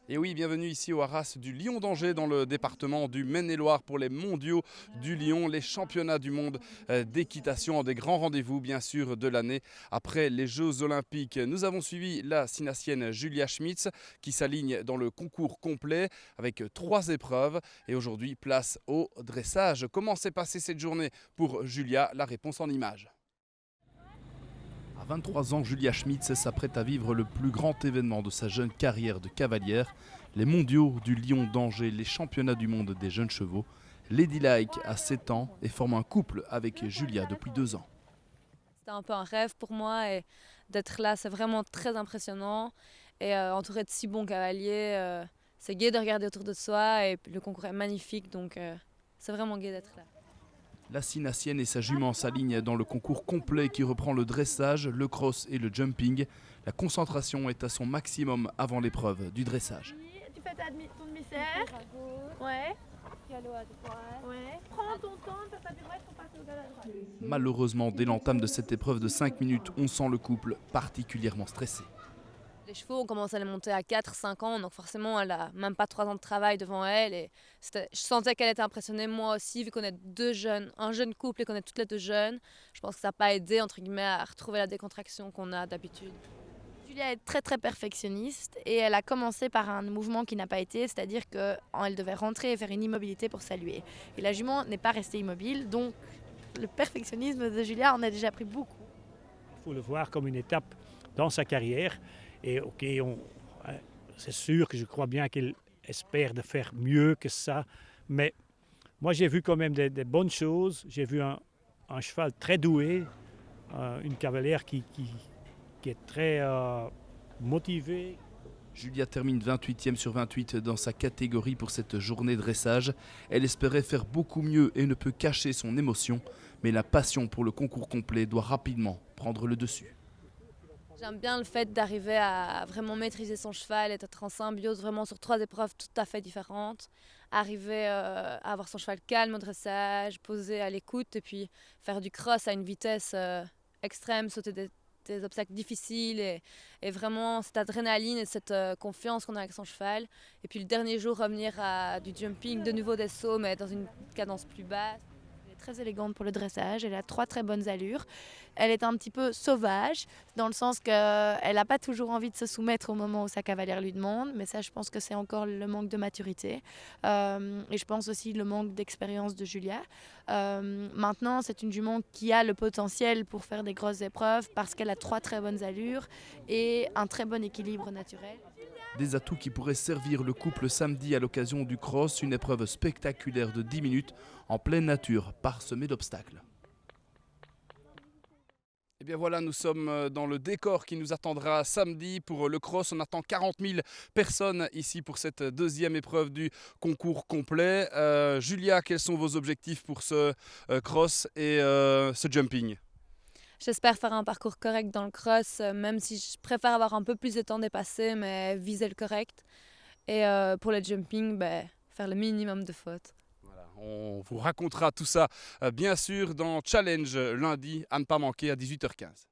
Et oui, bienvenue ici au Haras du Lion d'Angers dans le département du Maine-et-Loire pour les mondiaux du Lion, les championnats du monde d'équitation, des grands rendez-vous bien sûr de l'année après les Jeux Olympiques. Nous avons suivi la cynacienne Julia Schmitz qui s'aligne dans le concours complet avec 3 épreuves et aujourd'hui place au dressage. Comment s'est passée cette journée pour Julia? La réponse en images. À 23 ans, Julia Schmitz s'apprête à vivre le plus grand événement de sa jeune carrière de cavalière, les mondiaux du Lion d'Angers, les championnats du monde des jeunes chevaux. Ladylike a 7 ans et forme un couple avec Julia depuis 2 ans. C'était un peu un rêve pour moi et d'être là, c'est vraiment très impressionnant. Et entouré de si bons cavaliers, c'est gai de regarder autour de soi et le concours est magnifique, donc c'est vraiment gai d'être là. La cynacienne et sa jument s'alignent dans le concours complet qui reprend le dressage, le cross et le jumping. La concentration est à son maximum avant l'épreuve du dressage. Tu fais ton demi-serre. Ouais. Ouais. Prends ton temps, ne fais pas du droit pour passer au galop à droite. Malheureusement, dès l'entame de cette épreuve de 5 minutes, on sent le couple particulièrement stressé. Les chevaux, on commence à les monter à 4-5 ans, donc forcément, elle a même pas 3 ans de travail devant elle. Et je sentais qu'elle était impressionnée, moi aussi, vu qu'on est deux jeunes, un jeune couple et qu'on est toutes les deux jeunes. Je pense que ça n'a pas aidé, entre guillemets, à retrouver la décontraction qu'on a d'habitude. Julia est très perfectionniste et elle a commencé par un mouvement qui n'a pas été, c'est-à-dire qu'elle devait rentrer et faire une immobilité pour saluer. Et la jument n'est pas restée immobile, donc le perfectionnisme de Julia en a déjà pris beaucoup. Il faut le voir comme une étape dans sa carrière. Et ok, c'est sûr que je crois bien qu'elle espère de faire mieux que ça. Mais moi, j'ai vu quand même des bonnes choses. J'ai vu un cheval très doué, une cavalière qui est très motivée. Julia termine 28e sur 28 dans sa catégorie pour cette journée de dressage. Elle espérait faire beaucoup mieux et ne peut cacher son émotion. Mais la passion pour le concours complet doit rapidement prendre le dessus. J'aime bien le fait d'arriver à vraiment maîtriser son cheval et d'être en symbiose vraiment sur 3 épreuves tout à fait différentes. Arriver à avoir son cheval calme au dressage, posé à l'écoute et puis faire du cross à une vitesse extrême, sauter des obstacles difficiles et vraiment cette adrénaline et cette confiance qu'on a avec son cheval. Et puis le dernier jour revenir à du jumping, de nouveau des sauts mais dans une cadence plus basse. Elle est très élégante pour le dressage, elle a 3 très bonnes allures. Elle est un petit peu sauvage, dans le sens qu'elle n'a pas toujours envie de se soumettre au moment où sa cavalière lui demande, mais ça je pense que c'est encore le manque de maturité. Et je pense aussi le manque d'expérience de Julia. Maintenant, c'est une jument qui a le potentiel pour faire des grosses épreuves parce qu'elle a 3 très bonnes allures et un très bon équilibre naturel. Des atouts qui pourraient servir le couple samedi à l'occasion du cross, une épreuve spectaculaire de 10 minutes en pleine nature, parsemée d'obstacles. Et bien voilà, nous sommes dans le décor qui nous attendra samedi pour le cross. On attend 40 000 personnes ici pour cette deuxième épreuve du concours complet. Julia, quels sont vos objectifs pour ce cross et ce jumping ? J'espère faire un parcours correct dans le cross, même si je préfère avoir un peu plus de temps dépassé, mais viser le correct. Et pour le jumping, faire le minimum de fautes. Voilà, on vous racontera tout ça bien sûr dans Challenge lundi à ne pas manquer à 18h15.